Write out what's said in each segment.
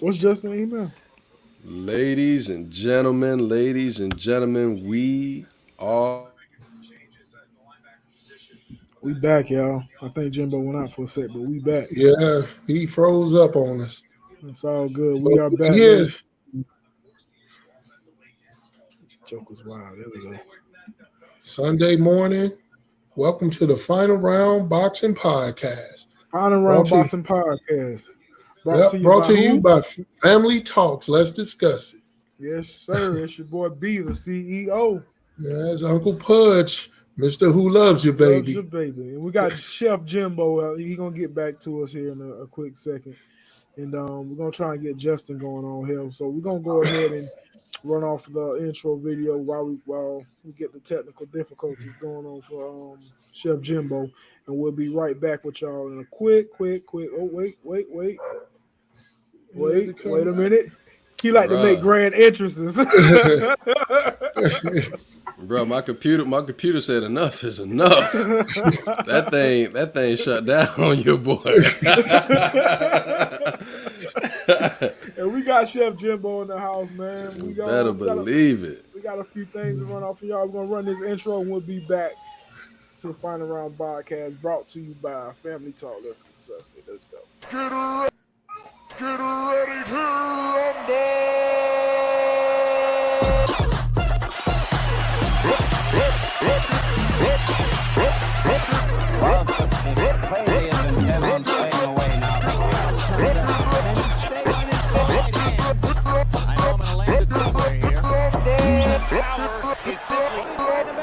What's Justin email? Ladies and gentlemen, we are We back, y'all. I think Jimbo went out for a sec, but we back. Yeah, he froze up on us. It's all good. But We are back, yeah, ladies. Joker's wild. There we go. Sunday morning. Welcome to the Final Round Boxing Podcast. Final Brought round to boxing podcast. Brought to yep, you brought by to you who? by Family Talks. Let's discuss it. Yes, sir. It's your boy B, the CEO. That's Uncle Pudge, Mister Who Loves You, Loves your baby. baby. And we got Chef Jimbo. He gonna get back to us here in a quick second. And we're gonna try and get Justin going on here. So we're gonna go ahead and run off the intro video while we get the technical difficulties going on for Chef Jimbo, and we'll be right back with y'all in a quick. Oh wait a minute. He like to make bruh. grand entrances. Bro, my computer said enough is enough. That thing shut down on your boy. And we got Chef Jimbo in the house, man. You better believe it. We got a few things to run off for y'all. We're gonna run this intro and we'll be back to the Final Round podcast brought to you by Family Talk. Let's discuss it. Let's go. Get ready to rumble! Well, it's clearly has been Kevin staying away now. Stay on his feet again. I know I'm going to land it somewhere here. Power is simply incredible.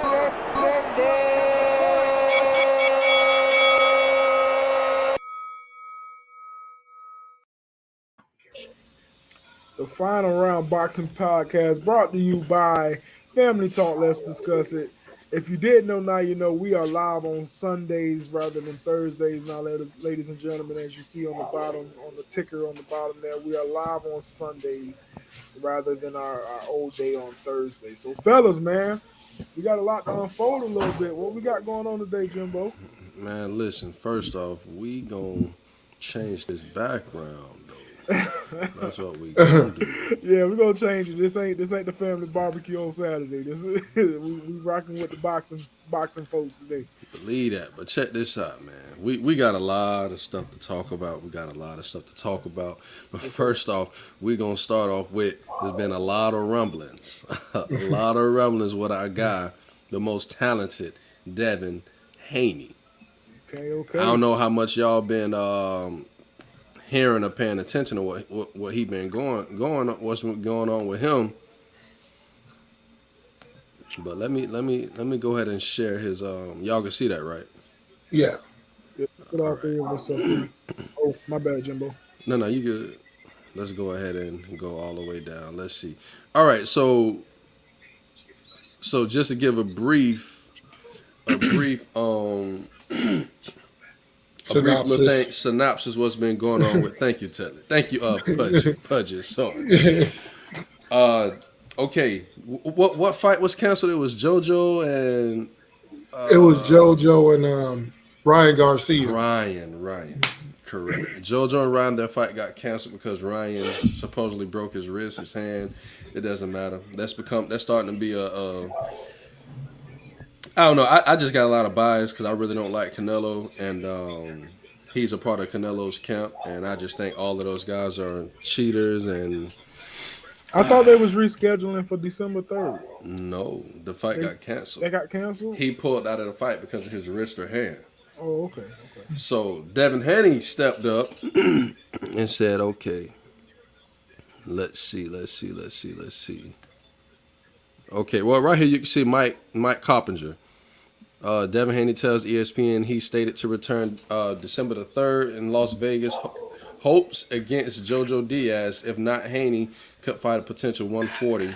The Final Round Boxing Podcast brought to you by Family Talk. Let's discuss it. If you didn't know, now you know we are live on Sundays rather than Thursdays. Now, ladies and gentlemen, as you see on the bottom, on the ticker on the bottom there, we are live on Sundays rather than our old day on Thursday. So, fellas, man, we got a lot to unfold a little bit. What we got going on today, Jimbo? Man, listen, first off, we gonna change this background though. That's what we gonna do. Yeah, we're gonna change it. This ain't the family barbecue on Saturday. This is, we rocking with the boxing folks today. Believe that. But check this out, man. We got a lot of stuff to talk about. But first off, we're going to start off with, there's been a lot of rumblings. A lot of rumblings with our guy, the most talented, Devin Haney. Okay. I don't know how much y'all been hearing or paying attention to what he been what's going on with him. But let me go ahead and share his y'all can see that, right? Yeah. Put all three of us up. Oh, my bad, Jimbo. No, you good. Let's go ahead and go all the way down. Let's see. All right, so just to give a brief synopsis what's been going on with. Thank you, Telly. Thank you, Pudges. Sorry. Okay. What fight was canceled? It was JoJo and It was JoJo and Ryan Garcia. Ryan. Correct. JoJo and Ryan, their fight got canceled because Ryan supposedly broke his wrist, his hand. It doesn't matter. That's starting to be I don't know. I just got a lot of bias because I really don't like Canelo, and he's a part of Canelo's camp, and I just think all of those guys are cheaters. And I thought they was rescheduling for December 3rd. no, the fight got canceled. They got canceled? He pulled out of the fight because of his wrist or hand. Oh, okay. So Devin Haney stepped up and said, "Okay, let's see. Okay, well, right here you can see Mike Coppinger. Devin Haney tells ESPN he stated to return December the 3rd in Las Vegas. Hopes against JoJo Diaz. If not, Haney could fight a potential 140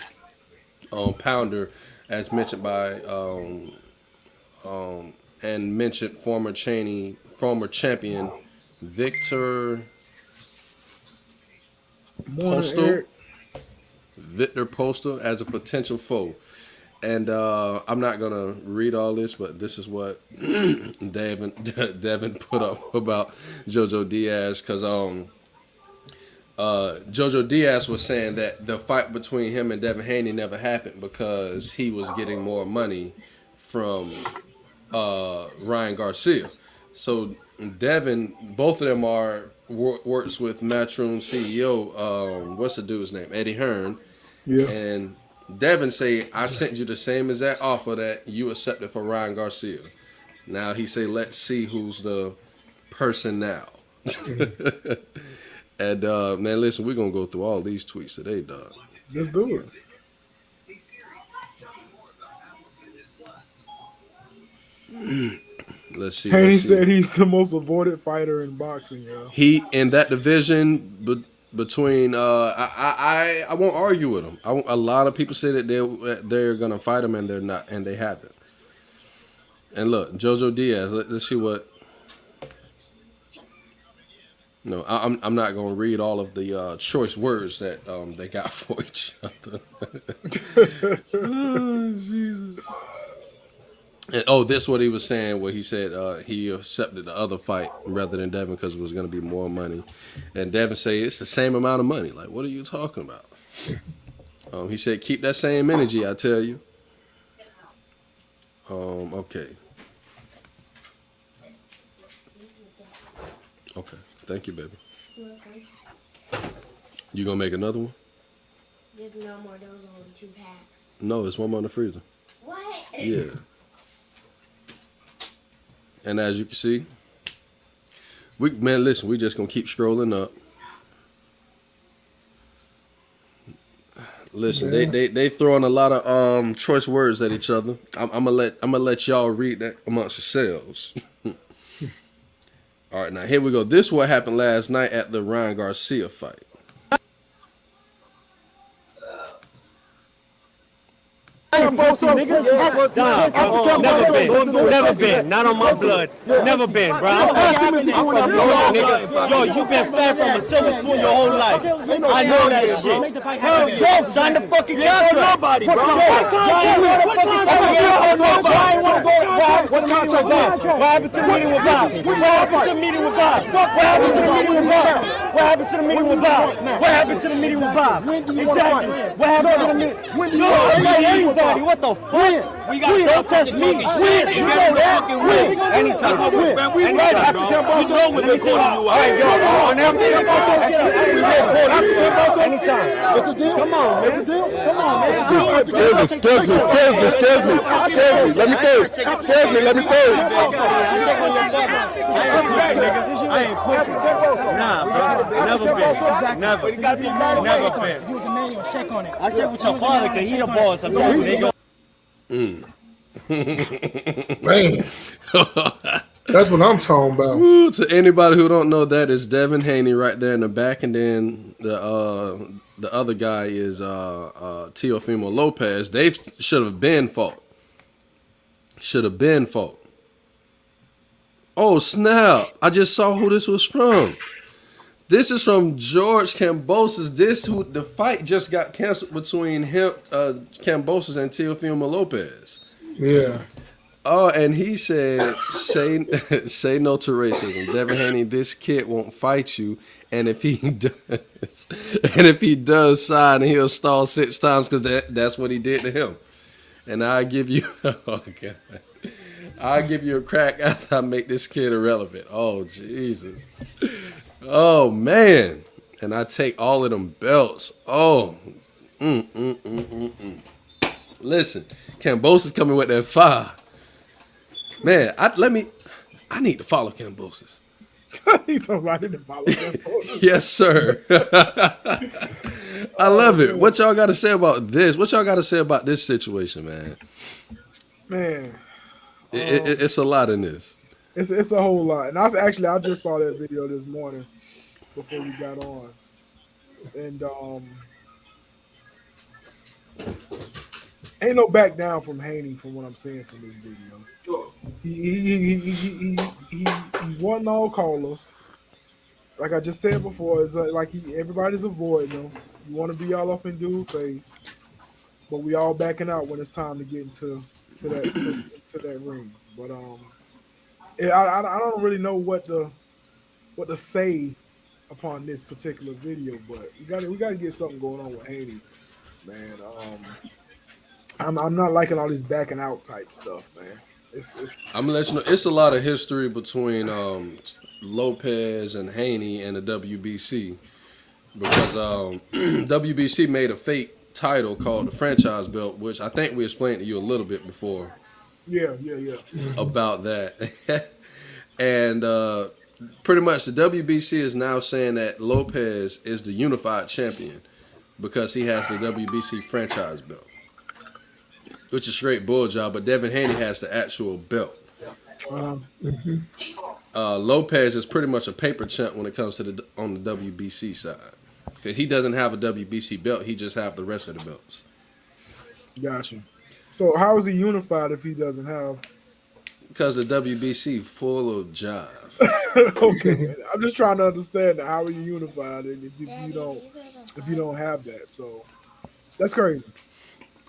pounder, as mentioned by and mentioned former champion Victor Postal. Victor Postal as a potential foe. And I'm not going to read all this, but this is what Devin put up about JoJo Diaz, because Jojo Diaz was saying that the fight between him and Devin Haney never happened because he was getting more money from Ryan Garcia. So Devin, both of them works with Matchroom CEO. What's the dude's name? Eddie Hearn. Yeah. And Devin say, I sent you the same exact offer that you accepted for Ryan Garcia. Now he say, let's see who's the person now. And man, listen, we're gonna go through all these tweets today, dog. Let's do it. Let's see. Haney let's see. said he's the most avoided fighter in boxing. Yeah. He in that division between I won't argue with him. A lot of people say that they're gonna fight him and they're not, and they haven't. And look, Jojo Diaz. Let's see what. No, I'm not gonna read all of the choice words that they got for each other. Oh, Jesus. And, this is what he was saying. Where he said he accepted the other fight rather than Devin because it was going to be more money. And Devin said it's the same amount of money. Like, what are you talking about? He said keep that same energy. I tell you. Okay. Okay. Thank you, baby. You're welcome. You gonna make another one? There's no more. Those are only 2 packs. No, it's one more in the freezer. What? Yeah. And as you can see, listen, we just gonna keep scrolling up. Listen, they throwing a lot of choice words at each other. I'm gonna let y'all read that amongst yourselves. All right, now here we go. This is what happened last night at the Ryan Garcia fight. Never been. Not on my blood. Never been, bro. Yo, you been fed from a silver spoon your whole life. I know that shit. Hell yeah. Sign the fucking contract. Nobody, bro. What contract? What happened to the meeting with Bob? What happened to the meeting with Bob? What happened to the meeting with Bob? What happened to the meeting with Bob? What happened to the meeting with Bob? Exactly. What happened to the meeting? When you anybody? What the fuck? We got to test me. Win. You know that. Win. Anytime. Win. Right after Cambosa. You know when they call you out. On everything. Anytime. It's a deal. Come on, man. It's a deal. Come on, man. Excuse me. Let me go. Excuse me. Let me go. I ain't pushing. Nah, bro. Never been. Never been. You was a man, you check on it. I check with your father because he the boss of that, nigga. Man, that's what I'm talking about. Woo, to anybody who don't know, that is Devin Haney right there in the back, and then the other guy is Teofimo Lopez. They should have been fought. Oh snap! I just saw who this was from. This is from George Kambosos. The fight just got canceled between him, Kambosos, and Teofimo Lopez. Yeah. Oh, and he said, say no to racism. Devin Haney, this kid won't fight you, and if he does sign, he'll stall 6 times because that's what he did to him. And I'll give you a crack after I make this kid irrelevant. Oh Jesus. Oh man, and I take all of them belts. Oh, Listen, Kambosos coming with that fire. Man, I need to follow Kambosos. He tells I need to follow Kambosos. Yes, sir. I love it. What y'all got to say about this? What y'all got to say about this situation, man? Man, it's a lot in this. It's a whole lot. And I just saw that video this morning before we got on. And ain't no back down from Haney from what I'm seeing from this video. He's wanting all callers. Like I just said before, it's like everybody's avoiding him. You want to be all up in dude's face, but we all backing out when it's time to get into that ring. But I don't really know what to say upon this particular video, but we gotta get something going on with Haney, man. I'm not liking all this backing out type stuff, man. It's I'm gonna let you know it's a lot of history between Lopez and Haney and the WBC because WBC made a fake title called the franchise belt, which I think we explained to you a little bit before yeah. about that. And pretty much the WBC is now saying that Lopez is the unified champion because he has the WBC franchise belt, which is straight bull job. But Devin Haney has the actual belt. Lopez is pretty much a paper champ when it comes to on the WBC side because he doesn't have a WBC belt. He just have the rest of the belts. Gotcha. So how is he unified if he doesn't have? Because the WBC full of jive. Okay, I'm just trying to understand how are you unified and if you don't have that. So that's crazy.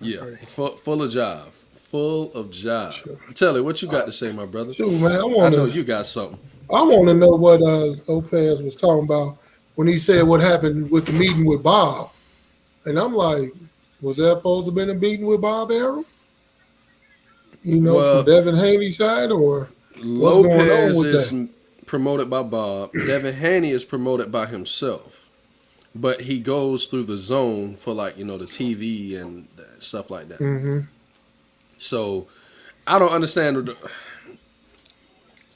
Yeah, full of jive. Full of jive. Sure. Tell it what you got to say, my brother. Sure, man. I know you got something. I want to know what Lopez was talking about when he said what happened with the meeting with Bob. And I'm like, was that supposed to have been a meeting with Bob Arum? You know, from Devin Haney's side, or what's going on with is that? Promoted by Bob. Devin Haney is promoted by himself, but he goes through the zone for the TV and stuff like that. Mm-hmm. So I don't understand.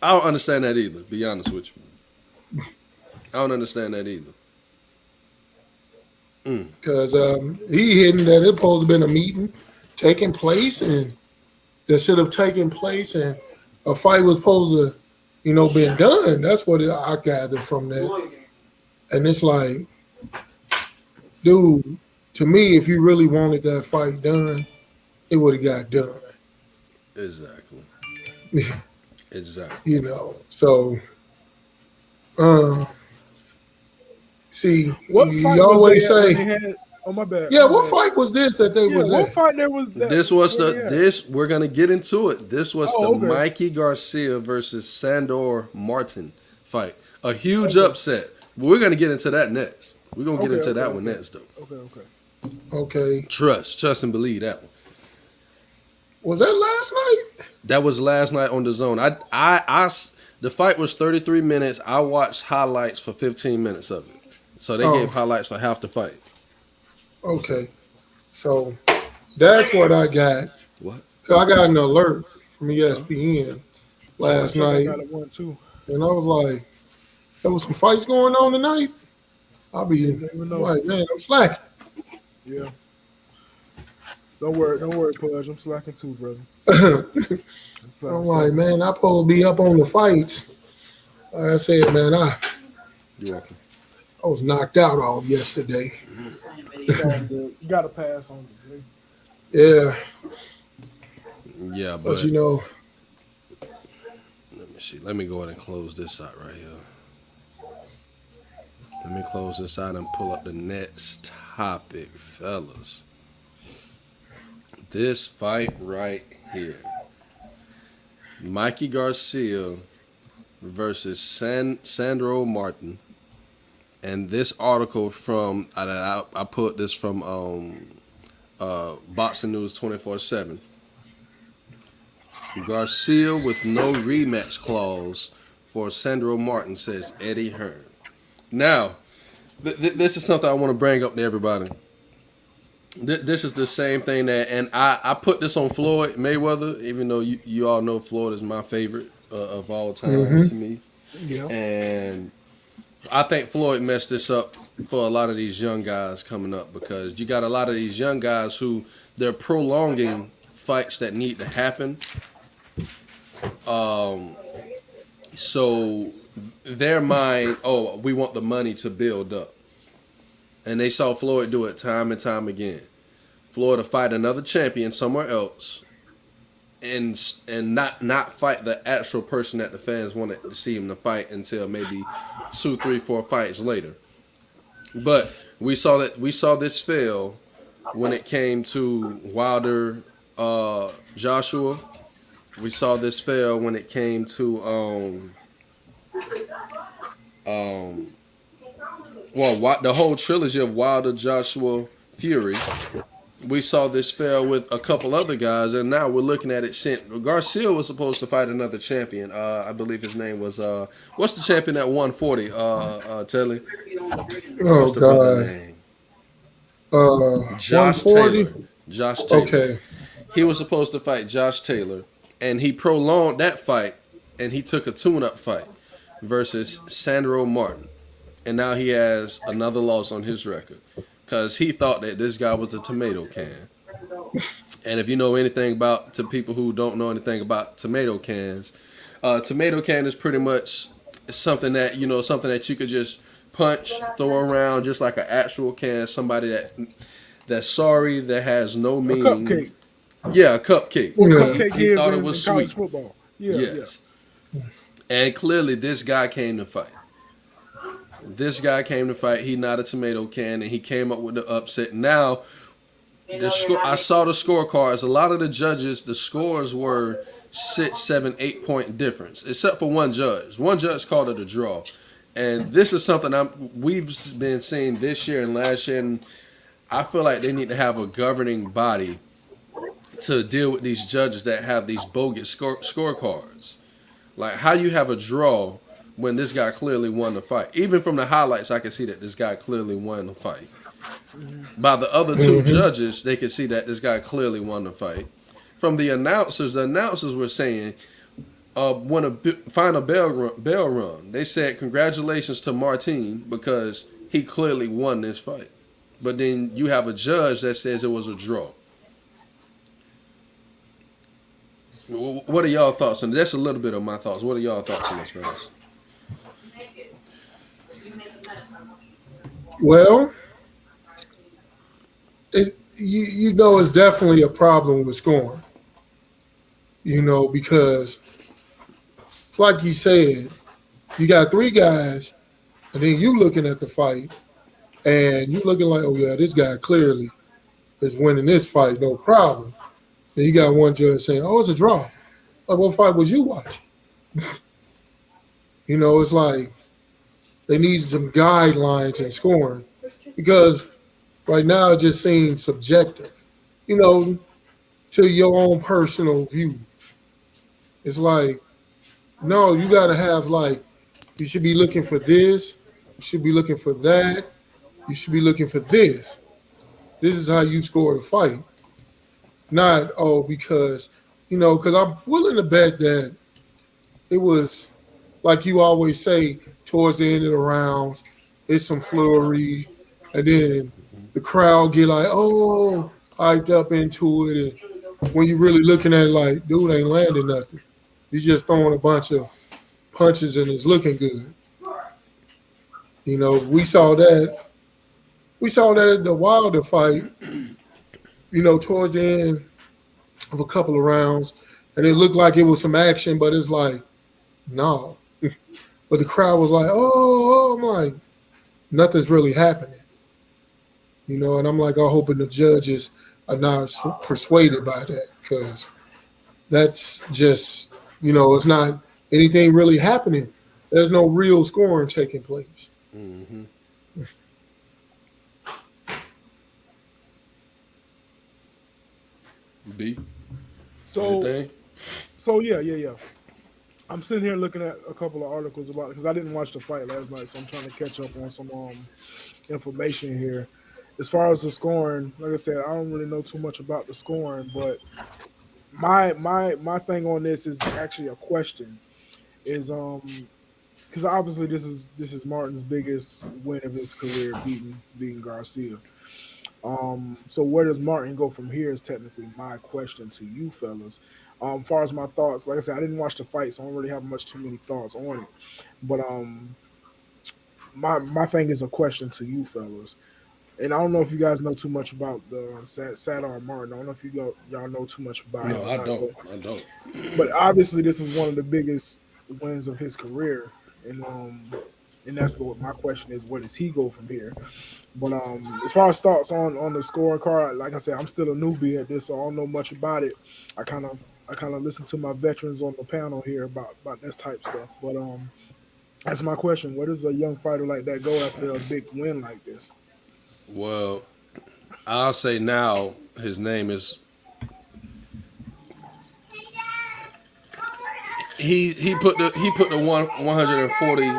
I don't understand that either. Be honest with you, I don't understand that either. Because he hidden that it's supposed to have been a meeting taking place and that should have taken place and a fight was supposed to, been done. That's what I gathered from that. And it's like, dude, to me, if you really wanted that fight done, it would have got done. Exactly. So, see, What you fight always was they say, had? Oh my bad. yeah, my what bad. fight was this that they was What at? fight there was? This was we're gonna get into it. This was the okay. Mikey Garcia versus Sandor Martin fight. A huge upset. We're gonna get into that next. We're gonna get into that one next, though. Okay. Trust and believe that one. Was that last night? That was last night on the zone. The fight was 33 minutes. I watched highlights for 15 minutes of it. So they gave highlights for half the fight. Okay. So that's what I got. What? I got an alert from ESPN last night. I got one too. And I was like, there was some fights going on tonight. I'll be like, man, I'm slacking. Yeah. Don't worry, Pudge. I'm slacking too, brother. I'm like, man, I'm supposed to be up on the fights. Like I said, man, You're welcome. I was knocked out all yesterday. You got to pass on it. Yeah. Yeah, but But let me see. Let me go ahead and close this out right here. Let me close this out and pull up the next topic, fellas. This fight right here. Mikey Garcia versus Sandor Martin. And this article from, I put this from Boxing News 24/7. Garcia with no rematch clause for Sandor Martin, says Eddie Hearn. Now, this is something I want to bring up to everybody. This is the same thing and I put this on Floyd Mayweather, even though you all know Floyd is my favorite of all time to me. Yeah. And I think Floyd messed this up for a lot of these young guys coming up because you got a lot of these young guys who they're prolonging fights that need to happen. So their mind, we want the money to build up. And they saw Floyd do it time and time again. Floyd to fight another champion somewhere else and not fight the actual person that the fans wanted to see him to fight until maybe 2, 3, 4 fights later. But we saw this fail when it came to Wilder Joshua. We saw this fail when it came to well, the whole trilogy of Wilder, Joshua, Fury. We saw this fail with a couple other guys, and now we're looking at it. Garcia was supposed to fight another champion. I believe his name was what's the champion at 140? Telly. Oh What's the brother God. name? 140. Josh Taylor. Josh Taylor. Okay. He was supposed to fight Josh Taylor, and he prolonged that fight, and he took a tune-up fight versus Sandor Martin, and now he has another loss on his record because he thought that this guy was a tomato can. And if you know anything about, to people who don't know anything about tomato cans, tomato can is pretty much something that something that you could just punch, throw around, just like an actual can. Somebody that's sorry, that has no A meaning. cupcake. Yeah, a cupcake. What Yeah. cupcake He is thought it in was college sweet. football. Yeah, Yes. And clearly this guy came to fight. This guy came to fight. He not a tomato can, and he came up with the upset. Now, I saw the scorecards. A lot of the judges, the scores were 6, 7, 8 point difference, except for one judge. One judge called it a draw. And this is something we've been seeing this year and last year, and I feel like they need to have a governing body to deal with these judges that have these bogus scorecards. Like, how you have a draw when this guy clearly won the fight. Even from the highlights, I can see that this guy clearly won the fight. By the other two judges, they could see that this guy clearly won the fight. From the announcers were saying, when a final bell run, they said congratulations to Martin because he clearly won this fight. But then you have a judge that says it was a draw. What are y'all thoughts on this? That's a little bit of my thoughts. What are y'all thoughts on this, fellas? Well, you know it's definitely a problem with scoring. Because like you said, you got three guys, and then you looking at the fight, and you looking like, oh yeah, this guy clearly is winning this fight, no problem. Then you got one judge saying, oh, it's a draw. Like, what fight was you watching? It's like they need some guidelines in scoring because right now it just seems subjective, to your own personal view. It's like, no, you got to have you should be looking for this, you should be looking for that, you should be looking for this. This is how you score the fight. Not, because I'm willing to bet that it was, like you always say, towards the end of the rounds, it's some flurry, and then the crowd get hyped up into it, and when you're really looking at it like, dude ain't landing nothing. You're just throwing a bunch of punches and it's looking good. We saw that at the Wilder fight, towards the end of a couple of rounds, and it looked like it was some action, but it's like, no. But the crowd was like, oh, I'm like, nothing's really happening. And I'm like, I'm hoping the judges are not persuaded by that because that's just, it's not anything really happening. There's no real scoring taking place. Mm-hmm. B. So yeah. I'm sitting here looking at a couple of articles about it because I didn't watch the fight last night, so I'm trying to catch up on some information here. As far as the scoring, like I said, I don't really know too much about the scoring, but my thing on this is actually a question. Is because obviously this is Martin's biggest win of his career, beating Garcia. So where does Martin go from here is technically my question to you fellas. As far as my thoughts, like I said, I didn't watch the fight, so I don't really have too many thoughts on it. But my thing is a question to you fellas. And I don't know if you guys know too much about the Sandor Martin. I don't know if y'all know too much about him. No, I don't. But obviously this is one of the biggest wins of his career. And that's what my question is, where does he go from here? But as far as thoughts on the scoring card, like I said, I'm still a newbie at this, so I don't know much about it. I kind of listen to my veterans on the panel here about this type stuff. But That's my question. Where does a young fighter like that go after a big win like this? Well, I'll say now his name is he put the 140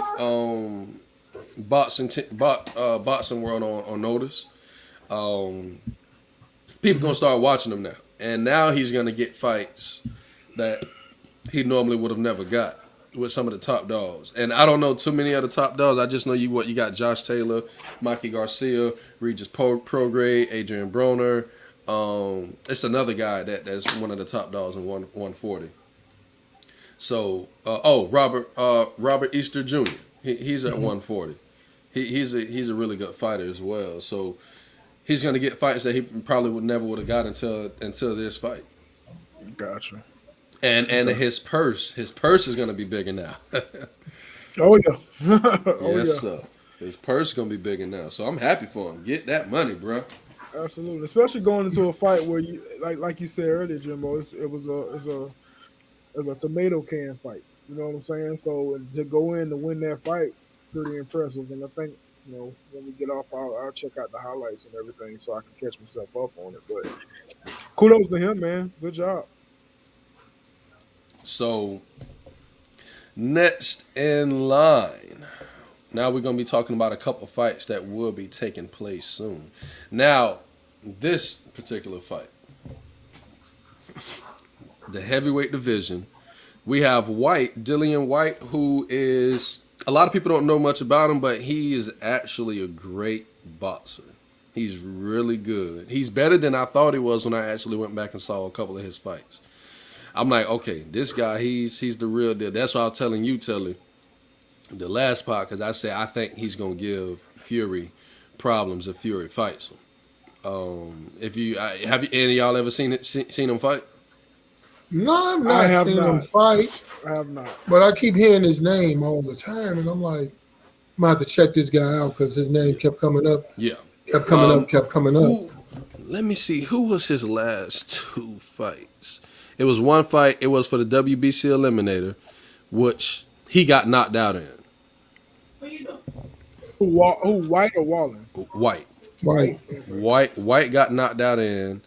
boxing world on notice. People gonna start watching him now, and now he's gonna get fights that he normally would have never got with some of the top dogs. And I don't know too many of the top dogs. I just know you got Josh Taylor, Mikey Garcia, Regis Prograde, Adrian Broner. It's another guy that's one of the top dogs in 140. So Robert Easter Jr. He's at 140. He's a really good fighter as well. So he's gonna get fights that he probably would have got until this fight. Gotcha. And his purse is gonna be bigger now. Oh yeah. Yes, sir. His purse is gonna be bigger now. So I'm happy for him. Get that money, bro. Absolutely. Especially going into a fight where you like you said earlier, Jimbo, it was a tomato can fight. You know what I'm saying? So to go in to win that fight, pretty impressive. And I think, when we get off, I'll check out the highlights and everything so I can catch myself up on it. But kudos to him, man. Good job. So next in line, now we're gonna be talking about a couple fights that will be taking place soon. Now, this particular fight, the heavyweight division, we have Whyte, Dillian Whyte, who is, a lot of people don't know much about him, but he is actually a great boxer. He's really good. He's better than I thought he was when I actually went back and saw a couple of his fights. I'm like, okay, this guy, he's the real deal. That's why I was telling you, Telly, the last part, because I said I think he's going to give Fury problems if Fury fights him. Have any of y'all ever seen him fight? No, I've not seen him fight. I have not. But I keep hearing his name all the time, and I'm like, I'm going to have to check this guy out because his name kept coming up. Yeah. Kept coming up. Let me see. Who was his last two fights? It was one fight. It was for the WBC Eliminator, which he got knocked out in. Who, Whyte or Wallin? Whyte. Whyte got knocked out in,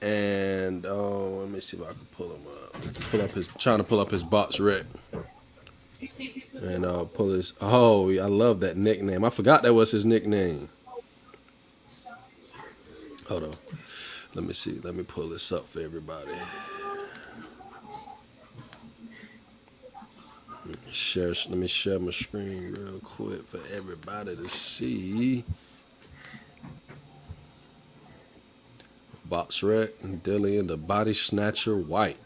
and let me see if I can pull him up. Trying to pull up his box rec. And pull his. Oh, I love that nickname. I forgot that was his nickname. Hold on. Let me see. Let me pull this up for everybody. Let me share my screen real quick for everybody to see. Box rec and Dillian, the body snatcher, Whyte.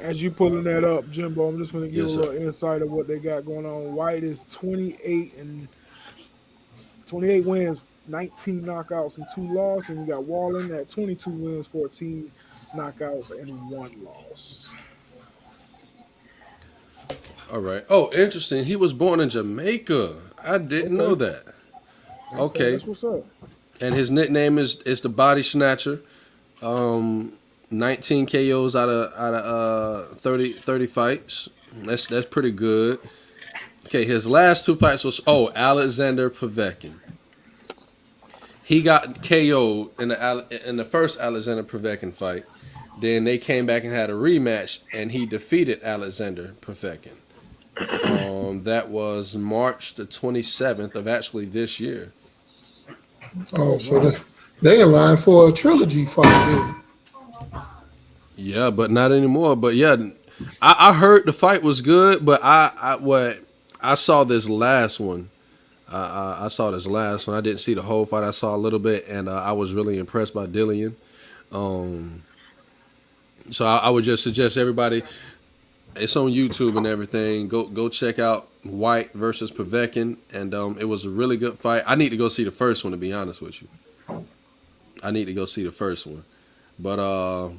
As you pulling that up, Jimbo, I'm just going to give Yes, a little insight of what they got going on. Whyte is 28 wins, 19 knockouts, and 2 losses. And we got Wallin at 22 wins, 14 knockouts, and 1 loss. All right. Oh, interesting. He was born in Jamaica. I didn't know that. Okay. That's what's up. And his nickname is the Body Snatcher. 19 KOs out of 30 fights. That's pretty good. Okay, his last 2 fights was Alexander Povetkin. He got KO'd in the first Alexander Povetkin fight. Then they came back and had a rematch, and he defeated Alexander Povetkin. That was March the 27th of actually this year. Oh, so they in line for a trilogy fight here. Yeah, but not anymore. But yeah, I heard the fight was good, but I saw this last one. I saw this last one. I didn't see the whole fight. I saw a little bit, and I was really impressed by Dillian. So I would just suggest everybody. It's on YouTube and everything. Go check out Whyte versus Povetkin, and it was a really good fight. I need to go see the first one, to be honest with you. I need to go see the first one, but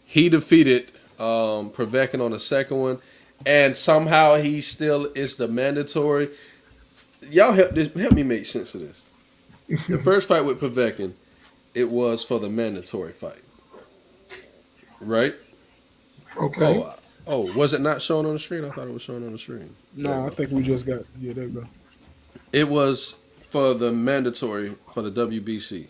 he defeated Povetkin on the second one, and somehow he still is the mandatory. Y'all help me make sense of this. The first fight with Povetkin, it was for the mandatory fight, right? Okay. Oh, was it not shown on the screen? I thought it was shown on the screen. No, I think we just got. Yeah, there you go. It was for the mandatory for the WBC,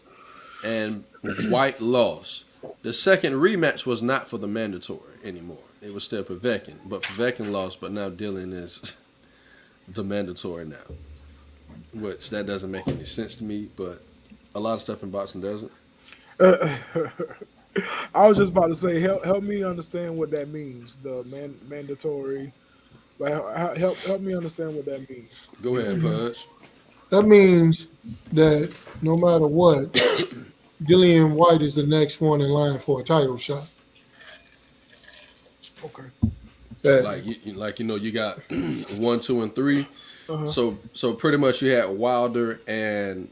and Whyte lost. The second rematch was not for the mandatory anymore. It was still Povetkin, but Povetkin lost. But now Dylan is the mandatory now, which that doesn't make any sense to me. But a lot of stuff in boxing doesn't. I was just about to say, help me understand what that means. The mandatory. Like, help me understand what that means. Go ahead, Pudge. That means that no matter what, Dillian Whyte is the next one in line for a title shot. Okay. Like you got 1, 2, and 3. Uh-huh. So pretty much you had Wilder and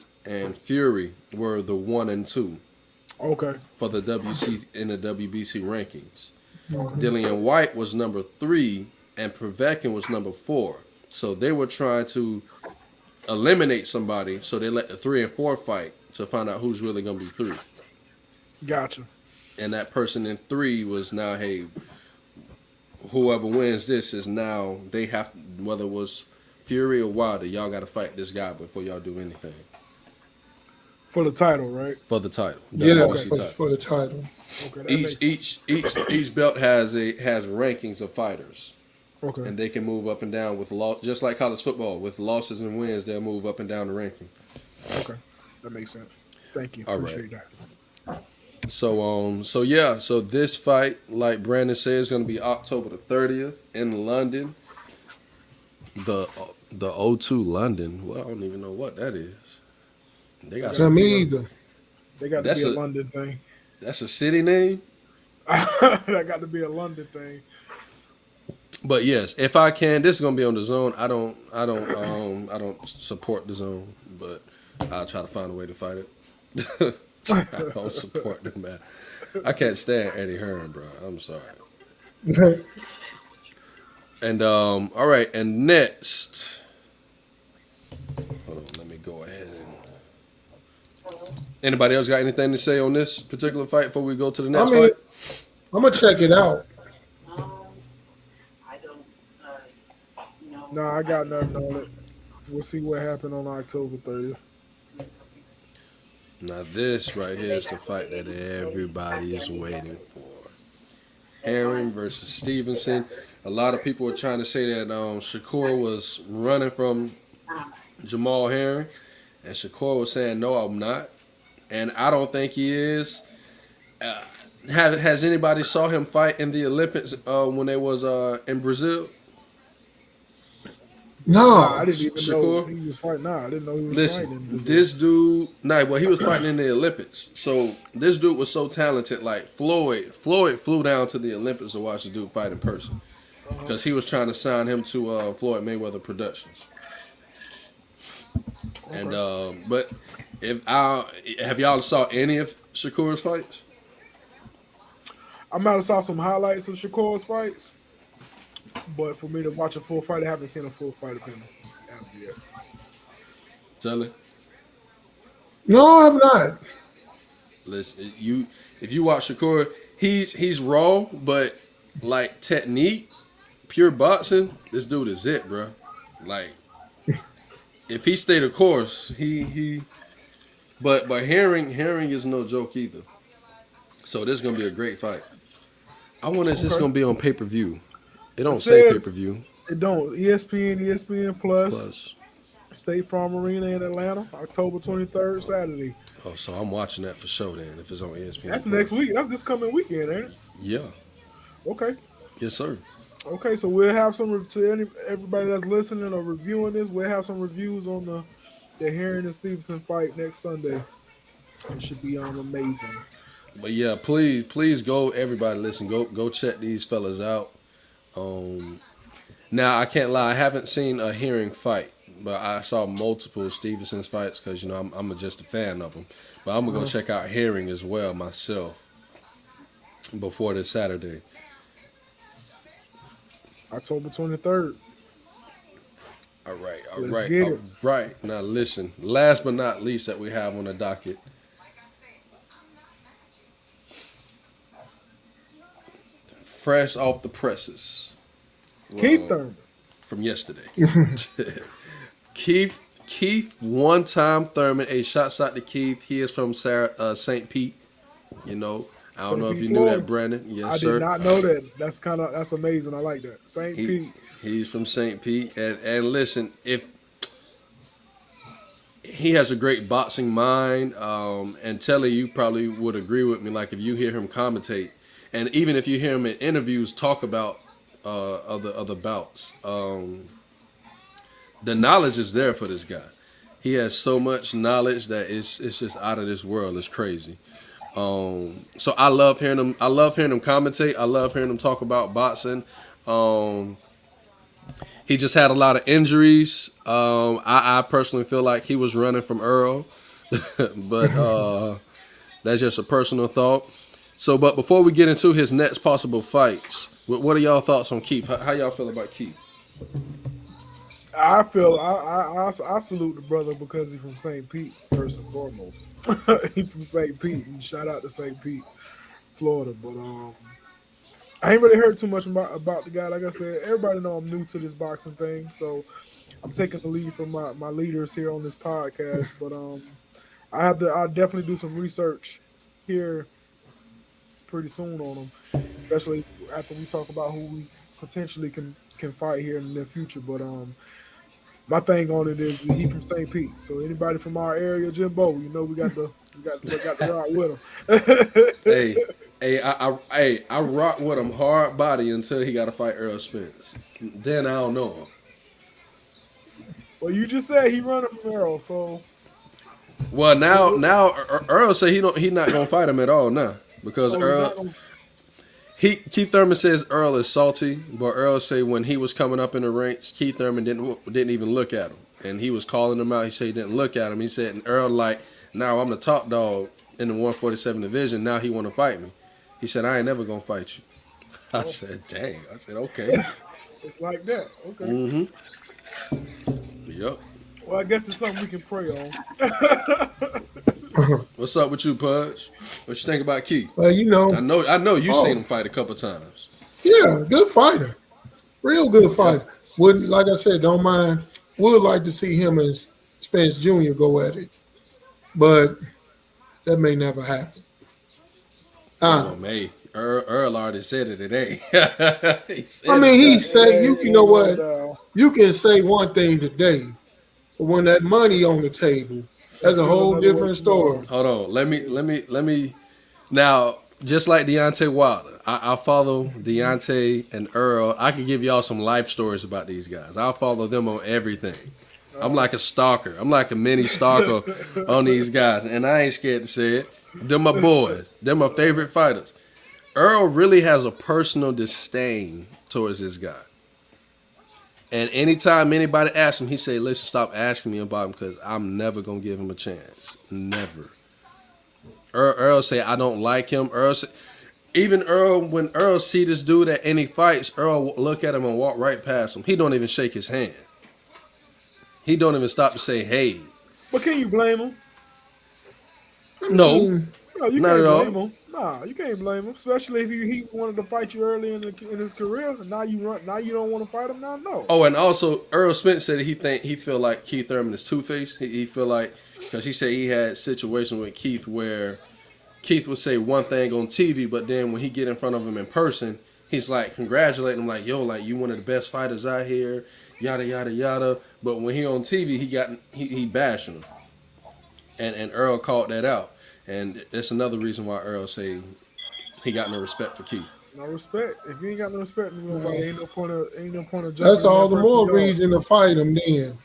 Fury were the 1 and 2. Okay. For the WC in the WBC rankings. Okay. Dillian Whyte was number 3 and Povetkin was number 4. So they were trying to eliminate somebody, so they let the 3 and 4 fight to find out who's really gonna be 3. Gotcha. And that person in 3 was now, hey, whoever wins this is now they have to, whether it was Fury or Wilder, y'all got to fight this guy before y'all do anything. For the title, right? For the title. Yeah, WBC for the title. Okay. That Each belt has rankings of fighters. Okay. And they can move up and down with just like college football. With losses and wins, they'll move up and down the ranking. Okay. That makes sense. Thank you. All Appreciate right. that. So this fight, like Brandon said, is going to be October the 30th in London. The O2 London. Well, I don't even know what that is. They got Me either. They got to be a London thing. That's a city name. That got to be a London thing. But yes, if I can, this is gonna be on the zone. I don't support the zone, but I'll try to find a way to fight it. I don't support them, man. I can't stand Eddie Hearn, bro. I'm sorry. And all right, and next, hold on, let me go ahead and. Anybody else got anything to say on this particular fight before we go to the next fight? I'm gonna check it out. No, I got nothing on it. We'll see what happened on October 30th. Now this right here is the fight that everybody is waiting for. Herring versus Stevenson. A lot of people are trying to say that Shakur was running from Jamal Herring, and Shakur was saying, no, I'm not. And I don't think he is. Has anybody saw him fight in the Olympics when they was in Brazil? No, I didn't even know Shakur? he was fighting. I didn't know he was fighting. In Brazil. This dude, he was fighting in the Olympics. So this dude was so talented. Like Floyd flew down to the Olympics to watch the dude fight in person because he was trying to sign him to Floyd Mayweather Productions. Okay. And but have y'all saw any of Shakur's fights? I might have saw some highlights of Shakur's fights, but for me to watch a full fight, I haven't seen a full fight of him as of yet. Telly? No, I have not. Listen, if you watch Shakur, he's raw, but like technique, pure boxing, this dude is it, bro. Like, if he stayed the course, but Herring is no joke either. So this is gonna be a great fight. I wonder if this is gonna be on pay-per-view. It don't say pay-per-view. It don't. ESPN Plus. State Farm Arena in Atlanta, October 23rd, Saturday. Oh, so I'm watching that for sure then, if it's on ESPN. That's next week. That's this coming weekend, ain't it? Yeah. Okay. Yes, sir. Okay, so we'll have some to everybody that's listening or reviewing this. We'll have some reviews on the Herring and Stevenson fight next Sunday. It should be amazing. But yeah, please go. Everybody, listen. Go check these fellas out. Now I can't lie. I haven't seen a Herring fight, but I saw multiple Stevenson's fights because I'm just a fan of them. But I'm gonna go check out Herring as well myself before this Saturday. October 23rd. All right. Let's get it. Right. Now listen. Last but not least that we have on the docket. fresh off the presses. Keith Thurman. From yesterday. Keith, one-time Thurman. Hey, shouts out to Keith. He is from St. Pete. You know, I don't know if you knew that, Brandon. Yes, sir. I did not know that. That's amazing. I like that. St. Pete. He's from St. Pete. And listen, if he has a great boxing mind, and Telly, you probably would agree with me. Like if you hear him commentate, and even if you hear him in interviews talk about other bouts, the knowledge is there for this guy. He has so much knowledge that it's just out of this world. It's crazy. So I love hearing him. I love hearing him commentate. I love hearing him talk about boxing. He just had a lot of injuries. I personally feel like he was running from Earl, but that's just a personal thought. So, but before we get into his next possible fights, what are y'all thoughts on Keith? How y'all feel about Keith? I feel I salute the brother because he's from St. Pete first and foremost. He's from St. Pete, and shout out to St. Pete, Florida. But I ain't really heard too much about the guy. Like I said, everybody know I'm new to this boxing thing, so I'm taking the lead from my leaders here on this podcast. But I'll definitely do some research here pretty soon on him, especially after we talk about who we potentially can fight here in the near future. But my thing on it is he's from St. Pete, so anybody from our area, Jimbo, you know we got the rock with him. I rock with him hard body until he got to fight Earl Spence. Then I don't know him. Well, you just said he running from Earl, so. Well, now Earl say he not gonna fight him at all now because Earl. Keith Thurman says Earl is salty, but Earl say when he was coming up in the ranks, Keith Thurman didn't even look at him, and he was calling him out. He said he didn't look at him. He said, and Earl like, now I'm the top dog in the 147 division. Now he want to fight me. He said, I ain't never gonna fight you. I said, dang. I said, okay. It's like that. Okay. Mm-hmm. Yep. Well, I guess it's something we can pray on. What's up with you, Pudge? What you think about Keith? Well, you know, I know you've seen him fight a couple times. Yeah, good fighter, real good fighter. Wouldn't, like I said, don't mind. Would like to see him and Spence Jr. go at it, but that may never happen. May Earl already said it today. He said, you know what? You can say one thing today, but when that money on the table, that's a whole different story. Hold on. Let me. Now, just like Deontay Wilder, I follow Deontay and Earl. I can give y'all some life stories about these guys. I follow them on everything. I'm like a stalker. I'm like a mini stalker on these guys, and I ain't scared to say it. They're my boys. They're my favorite fighters. Earl really has a personal disdain towards this guy. And anytime anybody asks him, he say, listen, stop asking me about him because I'm never going to give him a chance. Never. Earl say, I don't like him. When Earl see this dude at any fights, Earl look at him and walk right past him. He don't even shake his hand. He don't even stop to say, hey. But can you blame him? No. No, you not can't at all. blame him. Nah, you can't blame him, especially if he wanted to fight you early in his career. And now you don't want to fight him now. No. Oh, and also Earl Spence said he feel like Keith Thurman is two-faced. He feel like because he said he had situations with Keith where Keith would say one thing on TV, but then when he get in front of him in person, he's like congratulating him, like yo, like you one of the best fighters out here, yada yada yada. But when he on TV, he bashing him, and Earl called that out. And that's another reason why Earl say he got no respect for Keith. No respect. If you ain't got no respect for nobody, ain't no point of jumping. That's all the more reason to fight him then.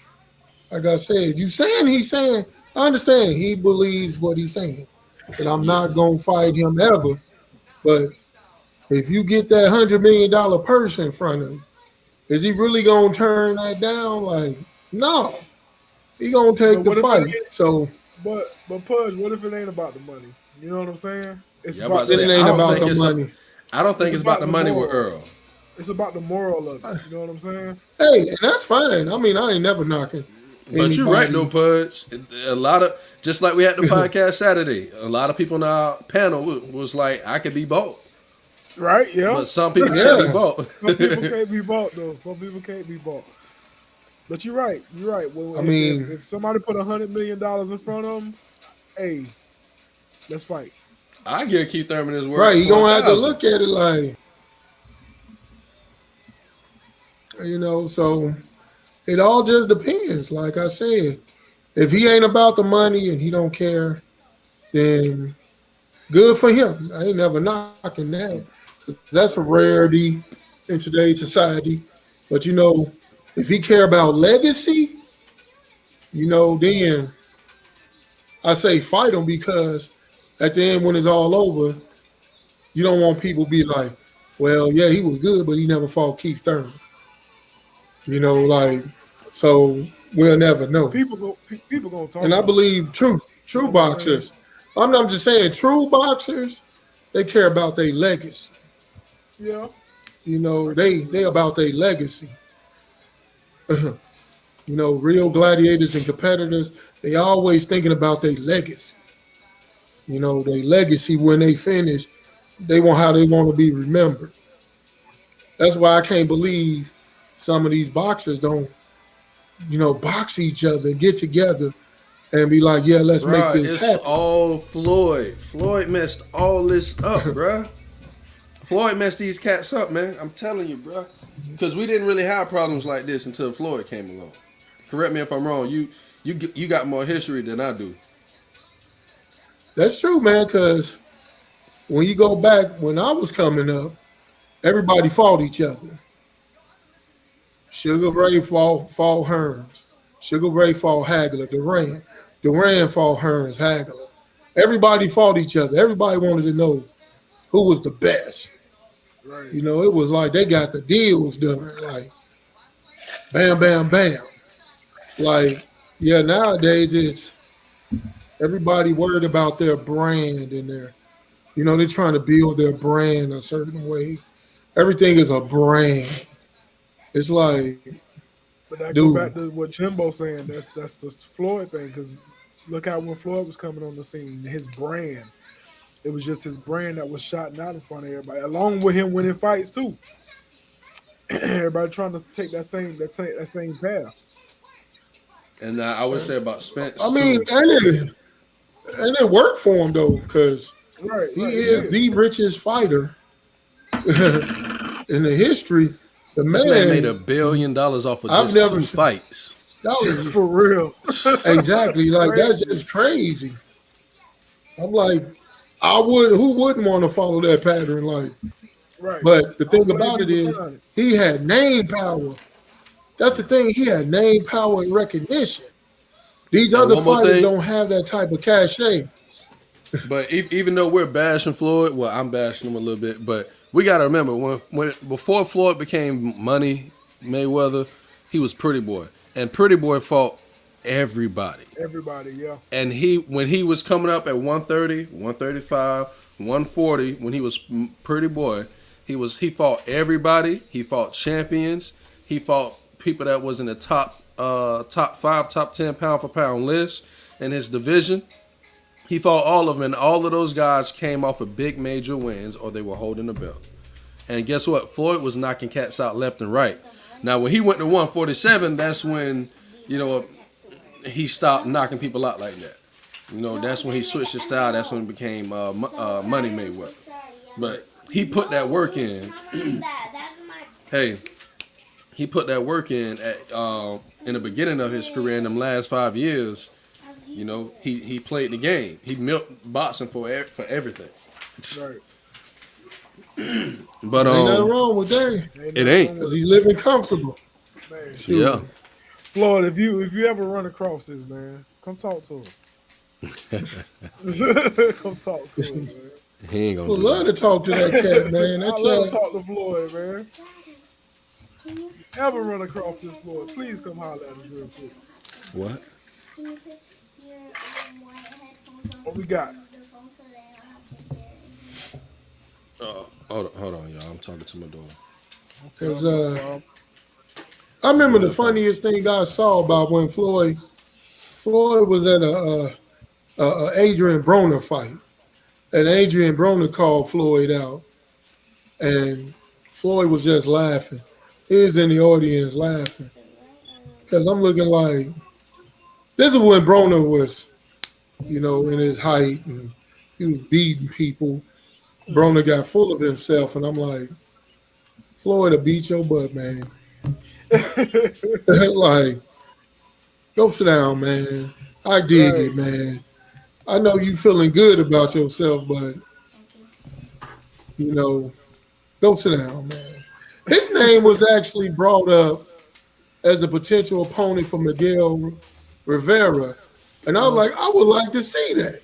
Like I said, he's saying, I understand he believes what he's saying. That I'm not gonna fight him ever. But if you get that $100 million purse in front of him, is he really gonna turn that down? Like, no. He gonna take the fight. But Pudge, what if it ain't about the money? You know what I'm saying? It ain't about the money. I don't think it's about the money with Earl. It's about the moral of it. You know what I'm saying? Hey, and that's fine. I mean, I ain't never knocking. But you're right though, Pudge. A lot of, just like we had the podcast Saturday, a lot of people on our panel was like, I could be both. Right? Yeah. But some people can't be Yeah. bought. Some people can't be bought though. Some people can't be bought. But you're right. You're right. Well, I mean, if somebody put $100 million in front of them, hey, let's fight. I give Keith Thurman his word. right, you're for gonna have to 1,000. look at it like, so it all just depends. Like I said, if he ain't about the money and he don't care, then good for him. I ain't never knocking that. 'Cause that's a rarity in today's society. But if he care about legacy, then I say fight him, because at the end when it's all over, you don't want people to be like, well, yeah, he was good, but he never fought Keith Thurman. So we'll never know. People gonna talk. And I about believe true boxers. I'm just saying true boxers, they care about their legacy. it. They about their legacy. Real gladiators and competitors, they always thinking about their legacy. Their legacy when they finish, they want how they want to be remembered. That's why I can't believe some of these boxers don't, box each other and get together and be like, yeah, let's Bruh, make this it's happen. all Floyd. Floyd messed all this up, bruh. Floyd messed these cats up, man. I'm telling you, bruh. Because we didn't really have problems like this until Floyd came along. Correct me if I'm wrong. You got more history than I do. That's true, man, because when you go back, when I was coming up, everybody fought each other. Sugar Ray fought Hearns. Sugar Ray fought Hagler. Duran fought Hearns, Hagler. Everybody fought each other. Everybody wanted to know who was the best. Right. It was like they got the deals done. Like, bam, bam, bam. Like, yeah, nowadays it's everybody worried about their brand and they're trying to build their brand a certain way. Everything is a brand. It's like, But that dude. go back to what Jimbo's saying. That's the Floyd thing. Because look how when Floyd was coming on the scene, his brand, it was just his brand that was shouting out in front of everybody, along with him winning fights too. Everybody trying to take that same path. And I would say about Spence. I mean, too. and it worked for him though, because Right. he is the richest fighter in the history. The This man made man $1 billion off of I've just never two seen- fights. that was For real. exactly like that's just crazy. I'm like, who wouldn't want to follow that pattern? Like, Right. but the thing I'm glad about it people is, tried it. he had name power. That's the thing. He had name power and recognition. These And other one more fighters thing. don't have that type of cachet. But even though we're bashing Floyd, well, I'm bashing him a little bit, but we got to remember before Floyd became Money Mayweather, he was Pretty Boy, and Pretty Boy fought everybody. Everybody, yeah. And when he was coming up at 130, 135, 140, when he was Pretty Boy, he fought everybody. He fought champions. He fought people that was in the top 5, top 10 pound for pound list in his division. He fought all of them, and all of those guys came off of big major wins, or they were holding the belt. And guess what? Floyd was knocking cats out left and right. Now, when he went to 147, that's when, he stopped knocking people out like that. That's when he switched his style. That's when it became Money Mayweather. But he put that work in. Hey, he put that work in in the beginning of his career. In them last 5 years, he played the game. He milked boxing for everything. Right. But Ain't nothing wrong with that, it ain't. because he's living comfortable. Man. Yeah. Floyd, if you ever run across this, man, come talk to him. Come talk to him, man. He ain't I gonna would do love that. to talk to that cat, man. I That love to cat, talk to Floyd, man. Ever run across this Floyd, please come holler at us real quick. What? What we got? Hold on, y'all. I'm talking to my daughter. because I remember the funniest thing I saw about when Floyd was at a Adrian Broner fight, and Adrian Broner called Floyd out, and Floyd was just laughing. He was in the audience laughing because I'm looking like this is when Broner was, in his height and he was beating people. Broner got full of himself, and I'm like, Floyd will beat your butt, man. Like, go sit down, man. I dig Right. it, man. I know you feeling good about yourself, but go sit down, man. His name was actually brought up as a potential opponent for Miguel Rivera, and I was like, I would like to see that.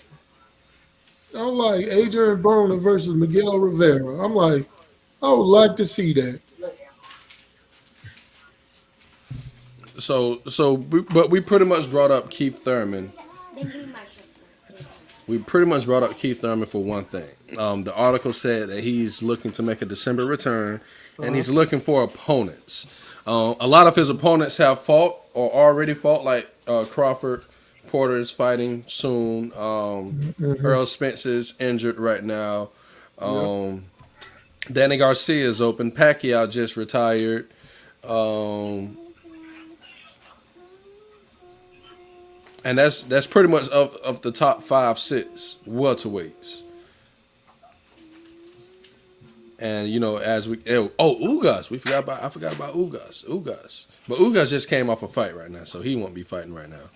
I'm like Adrian Broner versus Miguel Rivera. I'm like, I would like to see that. But we pretty much brought up Keith Thurman. Then give me my shirt. We pretty much brought up Keith Thurman for one thing. The article said that he's looking to make a December return, and he's looking for opponents. A lot of his opponents have fought or already fought, like Crawford. Porter is fighting soon. Earl Spence is injured right now. Danny Garcia is open. Pacquiao just retired. And that's pretty much of the top 5-6 welterweights. And as we Ugas, I forgot about Ugas. But Ugas just came off a fight right now, so he won't be fighting right now.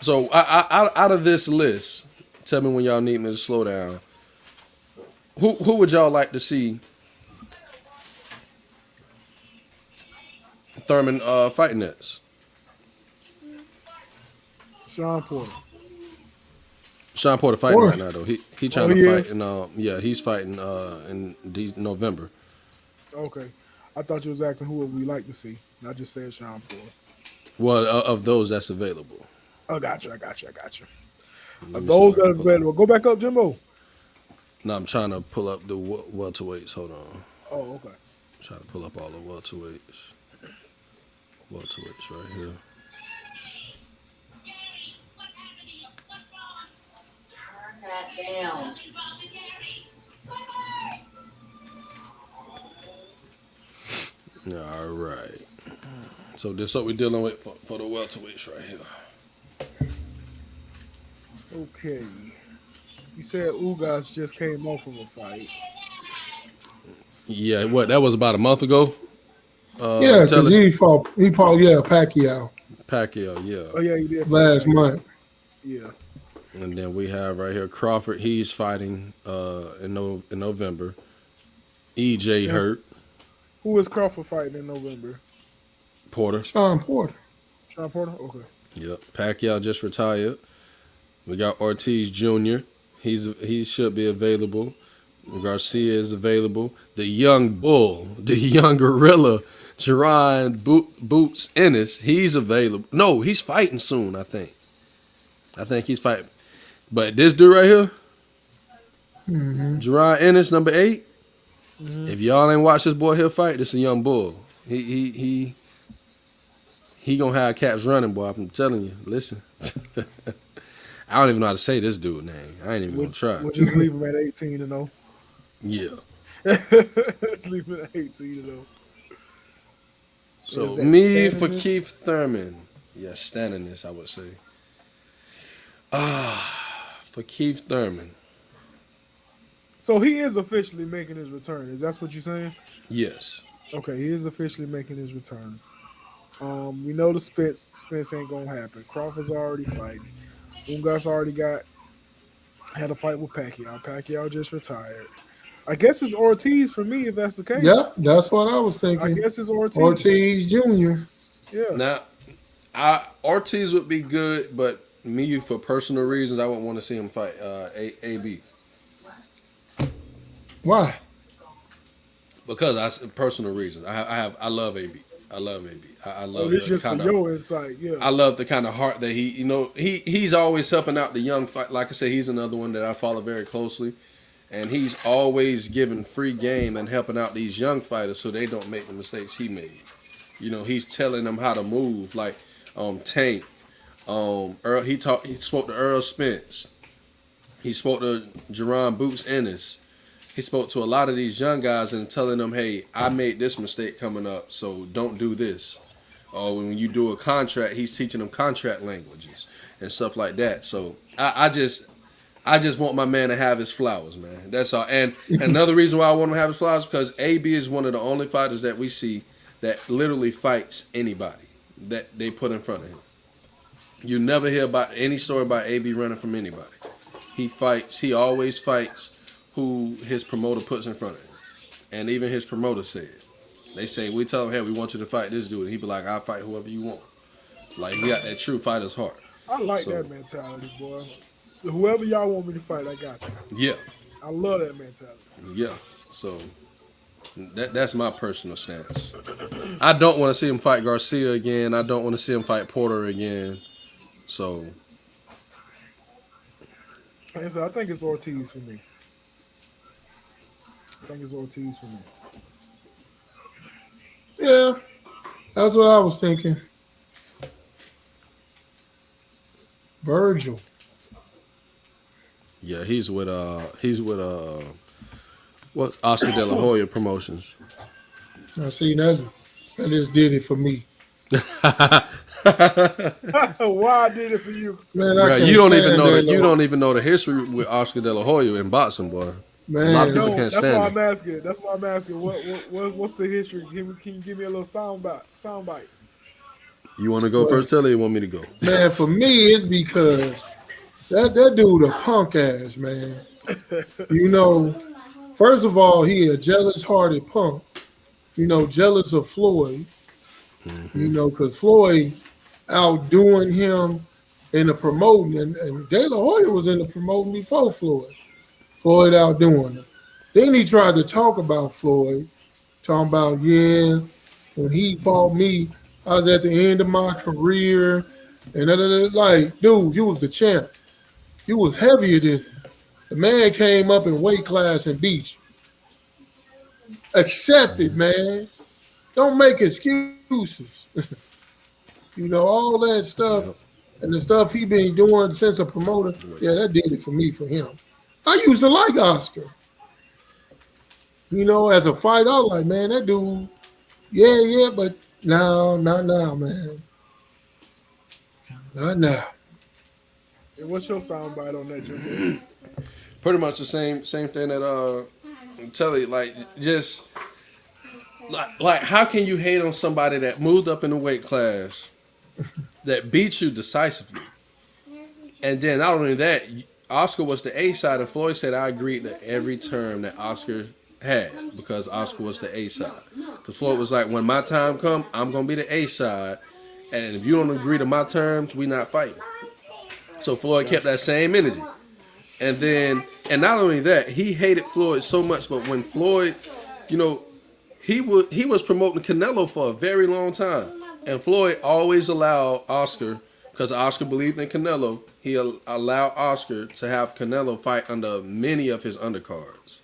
So out of this list, tell me when y'all need me to slow down. Who would y'all like to see Thurman fighting next? Sean Porter. Sean Porter fighting right now though. He trying he to is? fight in he's fighting in November. Okay. I thought you was asking who would we like to see. I just said Sean Porter. Well, of those that's available. I got you. Of those that are available. Go back up, Jimbo. No, I'm trying to pull up the welterweights. Hold on. Oh, okay. I'm trying to pull up all the welterweights. Welterweights right here. Down. All right. So this is what we're dealing with for the welterweights right here. Okay. You said Ugas just came off of a fight. Yeah, that was about a month ago? Yeah, because he fought Pacquiao Pacquiao, yeah. Oh, yeah, he did. last month. Yeah. And then we have right here Crawford. He's fighting in November. EJ hurt. Who is Crawford fighting in November? Porter. Sean Porter. Sean Porter? Okay. Yep. Pacquiao just retired. We got Ortiz Jr. He should be available. Garcia is available. The young bull, the young gorilla, Jerron Boots Ennis, he's available. No, he's fighting soon, I think. I think he's fighting. But this dude right here, Jerron Ennis, number 8. If y'all ain't watched this boy here fight, this is a young bull. He gonna have cats running, boy. I'm telling you. Listen. I don't even know how to say this dude's name. I ain't even gonna try. We'll just leave him at 18-0. Yeah. Let's leave him at 18-0. So Is that me for standing Keith Thurman. Yeah, standing this, I would say. For Keith Thurman. So he is officially making his return. Is that what you're saying? Yes. Okay, he is officially making his return. We know the Spence ain't gonna happen. Crawford's already fighting. Ugas already had a fight with Pacquiao. Pacquiao just retired. I guess it's Ortiz for me if that's the case. Yep, that's what I was thinking. I guess it's Ortiz. Ortiz Jr. Yeah. Now, Ortiz would be good, but me for personal reasons, I wouldn't want to see him fight AB. Why? Because personal reasons. I love AB. I love AB. I love Oh, this the just for kind your insight. Yeah. I love the kind of heart that he's always helping out the young fight. Like I said, he's another one that I follow very closely. And he's always giving free game and helping out these young fighters so they don't make the mistakes he made. He's telling them how to move, like Tank. Earl, he spoke to Earl Spence. He spoke to Jerron Boots Ennis. he spoke to a lot of these young guys and telling them, "Hey, I made this mistake coming up, so don't do this." Or when you do a contract, he's teaching them contract languages and stuff like that. So I just want my man to have his flowers, man. That's all. And another reason why I want him to have his flowers because AB is one of the only fighters that we see that literally fights anybody that they put in front of him. You never hear about any story about AB running from anybody. He fights. He always fights who his promoter puts in front of him. And even his promoter said, they say, we tell him, hey, we want you to fight this dude. And he be like, I'll fight whoever you want. Like, he got that true fighter's heart. I like that mentality, boy. Whoever y'all want me to fight, I got you. Yeah. I love that mentality. Yeah. So, that's my personal stance. I don't want to see him fight Garcia again. I don't want to see him fight Porter again. So. Like I said, I think it's Ortiz for me. Yeah, that's what I was thinking. Virgil. Yeah, he's with what Oscar De La Hoya Promotions. I see that just did it for me. Why did it for you? Man, Bro, you don't even know the history with Oscar De La Hoya in boxing, boy. Man, a lot of people No, can't that's stand why it. I'm asking. What's the history? Can you give me a little sound bite? You want to go first, Telly, or you want me to go? Man, for me, it's because that dude a punk ass, man. You know, first of all, he a jealous-hearted punk. You know, jealous of Floyd. You know, because Floyd outdoing him in the promoting, and De La Hoya was in the promoting before Floyd. Floyd outdoing him. Then he tried to talk about Floyd, talking about, yeah, when he fought me, I was at the end of my career. And like, dude, you was the champ. You was heavier than the man came up in weight class and beat you. Accept it, man. Don't make excuses. You know, all that stuff and the stuff he been doing since a promoter, yeah, that did it for me, for him. I used to like Oscar. You know, as a fighter, I was like, man, that dude, yeah, but no, not now, man. Not now. And what's your sound bite on that, Jimmy? Pretty much the same thing that Telly, like, just like how can you hate on somebody that moved up in the weight class that beat you decisively? And then not only that, Oscar was the A side, and Floyd said I agreed to every term that Oscar had because Oscar was the A side. Because Floyd was like, when my time come, I'm gonna be the A side, and if you don't agree to my terms, we not fighting. So Floyd kept that same energy, and not only that, he hated Floyd so much. But when Floyd, you know, he was promoting Canelo for a very long time, and Floyd always allowed Oscar. Because Oscar believed in Canelo, he allowed Oscar to have Canelo fight under many of his undercards.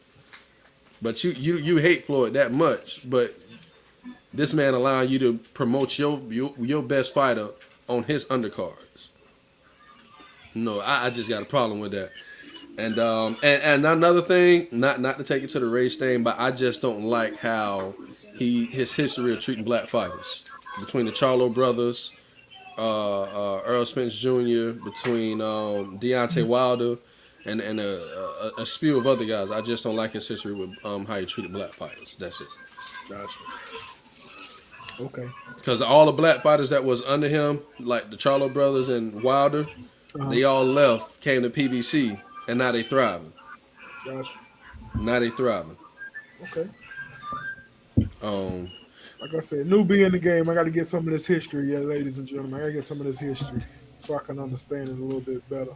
But you hate Floyd that much, but this man allowing you to promote your best fighter on his undercards. No, I just got a problem with that. And another thing, not to take it to the race thing, but I just don't like how his history of treating black fighters between the Charlo brothers. Earl Spence Jr., between Deontay Wilder and a spew of other guys. I just don't like his history with how he treated black fighters. That's it. Gotcha. Okay. Because all the black fighters that was under him, like the Charlo brothers and Wilder, they all left, came to PBC, and now they thriving. Gotcha. Now they thriving. Okay. Like I said, newbie in the game, I got to get some of this history, yeah, ladies and gentlemen. I got to get some of this history so I can understand it a little bit better.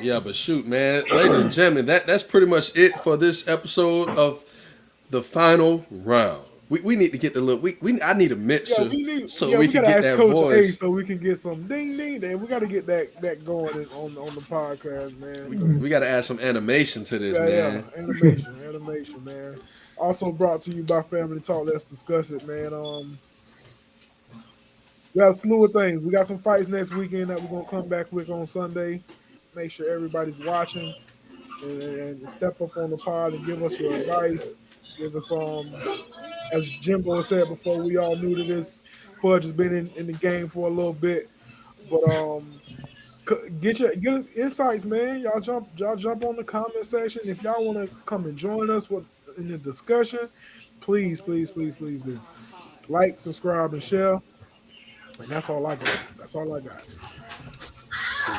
Yeah, but shoot, man, ladies and gentlemen, that's pretty much it for this episode of the final round. We need to get the look. I need a mixer we can get that Coach voice. A so we can get some ding ding. There, we got to get that going on the podcast, man. We got to add some animation to this, man. Yeah, animation, man. Also brought to you by Family Talk. Let's discuss it, man. We got a slew of things. We got some fights next weekend that we're gonna come back with on Sunday. Make sure everybody's watching. and step up on the pod and give us your advice. Give us as Jimbo said before, we all new to this. Pudge has been in the game for a little bit, but get insights, man. Y'all jump on the comment section if y'all want to come and join us in the discussion. Please do like, subscribe, and share. And that's all I got. That's all I got.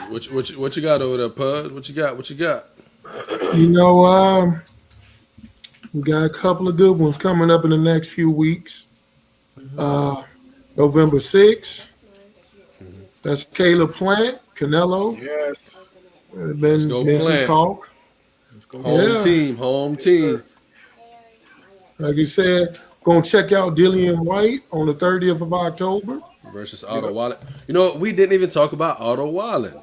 What you got over there, Pud? What you got? What you got? You know, we got a couple of good ones coming up in the next few weeks. November 6th. That's Caleb Plant, Canelo. Yes. Let's go Been some Plant. talk. Let's go. Home team. Like you said, gonna check out Dillian Whyte on the 30th of October. Versus Otto Wallin. You know, we didn't even talk about Otto Wallin.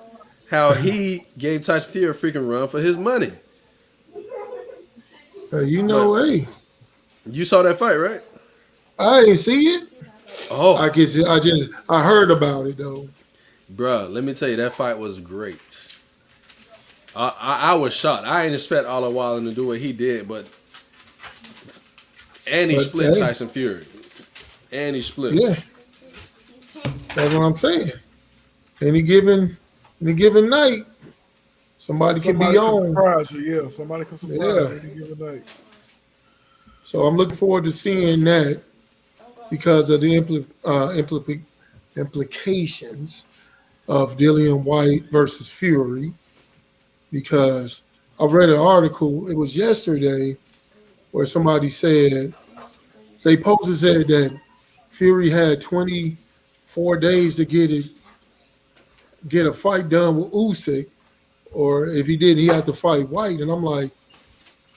How he gave Tyson Fury a freaking run for his money. Hey, You saw that fight, right? I didn't see it. Oh, I heard about it though. bruh, let me tell you, that fight was great. I was shocked. I didn't expect Otto Wallin to do what he did, and he split Tyson Fury. And he split. Yeah. That's what I'm saying. Any given night, somebody can be on. Surprise you, yeah. Somebody can surprise you any given night. So I'm looking forward to seeing that because of the implications of Dillian Whyte versus Fury. Because I read an article, it was yesterday, where somebody said, they posted said that Fury had 24 days to get a fight done with Usyk, or if he did, he had to fight Whyte. And I'm like,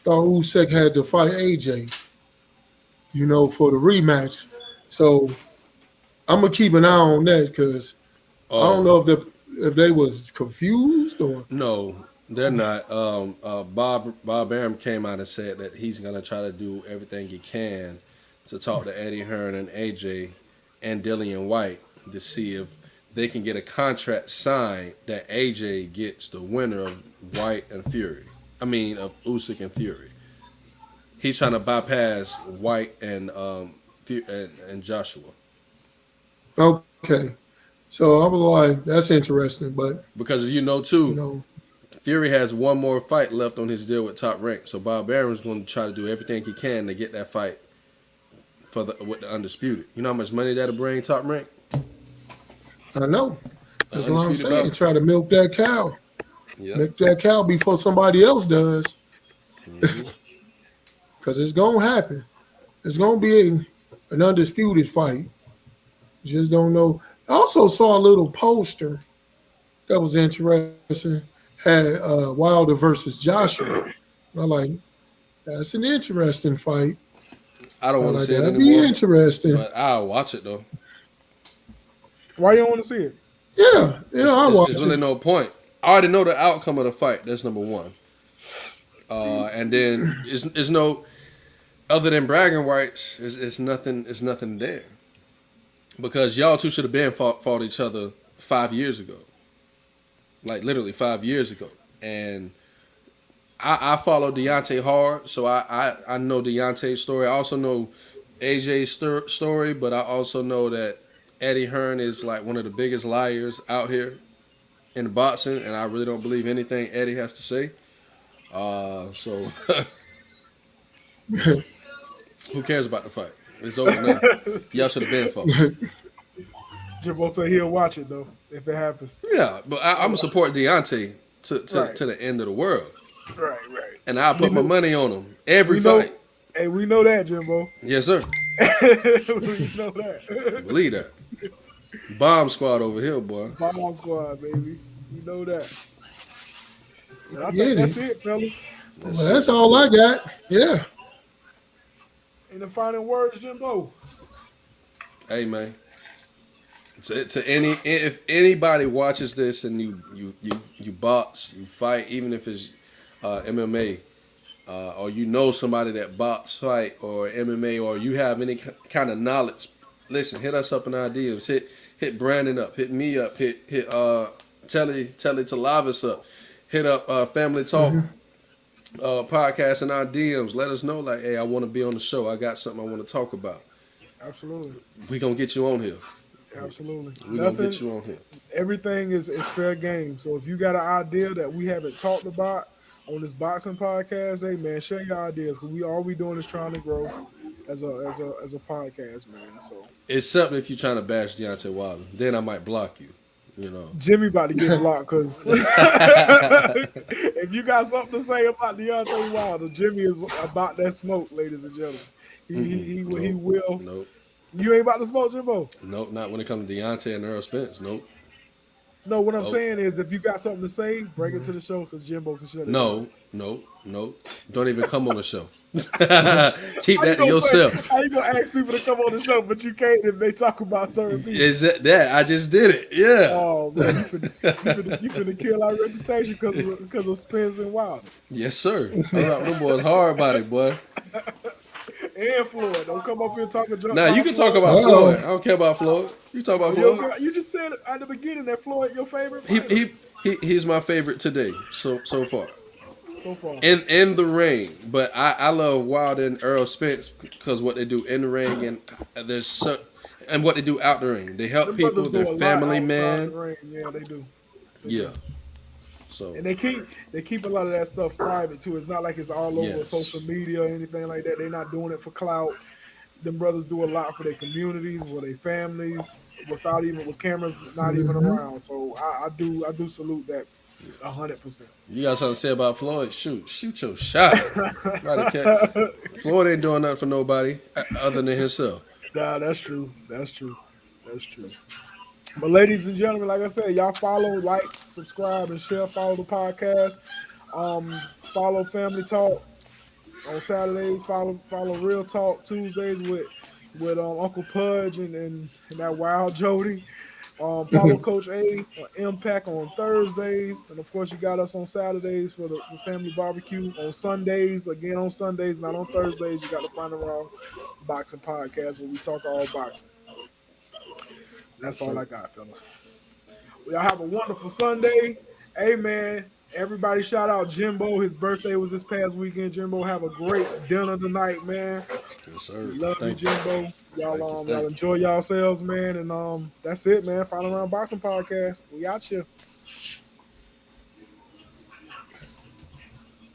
thought Usyk had to fight AJ, for the rematch. So I'm gonna keep an eye on that because I don't know if they was confused or No, they're not. Bob Arum came out and said that he's gonna try to do everything he can to talk to Eddie Hearn and AJ and Dillian Whyte to see if they can get a contract signed that AJ gets the winner of Whyte and Fury. I mean, of Usyk and Fury. He's trying to bypass Whyte and Joshua. Okay. So I was like, that's interesting, but Because Fury has one more fight left on his deal with Top Rank. So Bob Arum's going to try to do everything he can to get that fight with the Undisputed. You know how much money that'll bring Top Rank? I know. That's what I'm Undisputed saying. belt. Try to milk that cow. Yeah. Milk that cow before somebody else does. Because it's going to happen. It's going to be an undisputed fight. You just don't know. I also saw a little poster that was interesting. Had Wilder versus Joshua. And I'm like, that's an interesting fight. I don't want to see it that'd anymore. be interesting. But I'll watch it, though. Why you don't want to see it? Yeah, I watch There's it. really no point. I already know the outcome of the fight. That's number one. And then it's no other than bragging rights. It's nothing. It's nothing there because y'all two should have been fought each other 5 years ago, like literally 5 years ago. And I follow Deontay hard, so I know Deontay's story. I also know AJ's story, but I also know that Eddie Hearn is like one of the biggest liars out here in boxing, and I really don't believe anything Eddie has to say. So who cares about the fight? It's over now. Y'all should have been fought. Jimbo said he'll watch it though if it happens. Yeah, but I'm gonna support Deontay to the end of the world. Right. And I'll put my money on him every fight. Hey, we know that, Jimbo. Yes, sir. We know that. Believe that. Bomb squad over here, boy. Bomb squad, baby. We know that. And I Yeah, think that's it, fellas. That's all I got. Yeah. In the final words, Jimbo. Hey, man. If anybody watches this and you box, you fight, even if it's MMA, or you know somebody that box, fight, or MMA, or you have any kind of knowledge, listen, hit us up in our DMs. Hit Brandon up. Hit me up. Hit Telly Talavis up. Hit up Family Talk podcasts in our DMs. Let us know, like, hey, I want to be on the show. I got something I want to talk about. Absolutely. We gonna get you on here. Absolutely. We gonna get you on here. Everything is fair game. So if you got an idea that we haven't talked about on this boxing podcast, hey man, share your ideas because all we doing is trying to grow as a podcast, man. So Except if you're trying to bash Deontay Wilder, then I might block you. You know. Jimmy about to get blocked because if you got something to say about Deontay Wilder, Jimmy is about that smoke, ladies and gentlemen. He will. Nope. You ain't about to smoke, Jimbo? Nope, not when it comes to Deontay and Earl Spence. Nope. No, what I'm saying is if you got something to say, bring it to the show because Jimbo can shut it down. No. Don't even come on the show. Keep that to yourself. How you gonna ask people to come on the show, but you can't if they talk about certain people? Is that I just did it. Yeah. Oh man, you finna kill our reputation because of Spence and Wilder. Yes, sir. I rock them boys hard about it, boy. And Floyd, don't come up here talking junk. Now you can talk about Floyd. I don't care about Floyd. You talk about Floyd. You just said at the beginning that Floyd your favorite. He's my favorite today. So far. So far. In the ring, but I love Wilder and Earl Spence because what they do in the ring and what they do out the ring. They help people. They're family man. Yeah, they do. Yeah. So and they keep a lot of that stuff private too. It's not like it's all over social media or anything like that. They're not doing it for clout. Them brothers do a lot for their communities, for their families, with cameras not even around. So I do salute that 100%. You got something to say about Floyd? Shoot your shot. Floyd ain't doing nothing for nobody other than himself. Nah, that's true. But ladies and gentlemen, like I said, y'all follow, like, subscribe, and share. Follow the podcast. Follow Family Talk on Saturdays. Follow Real Talk Tuesdays with Uncle Pudge and that Wild Jody. Follow Coach A Impact on Thursdays, and of course you got us on Saturdays for the family barbecue. On Sundays, not on Thursdays. You got the Final Round Boxing Podcast where we talk all boxing. That's all I got, fellas. Y'all have a wonderful Sunday. Hey, man, everybody shout out Jimbo. His birthday was this past weekend. Jimbo, have a great dinner tonight, man. Yes, sir. Love you, Jimbo. Y'all enjoy yourselves, man. And that's it, man. Final Round Boxing Podcast. We out here.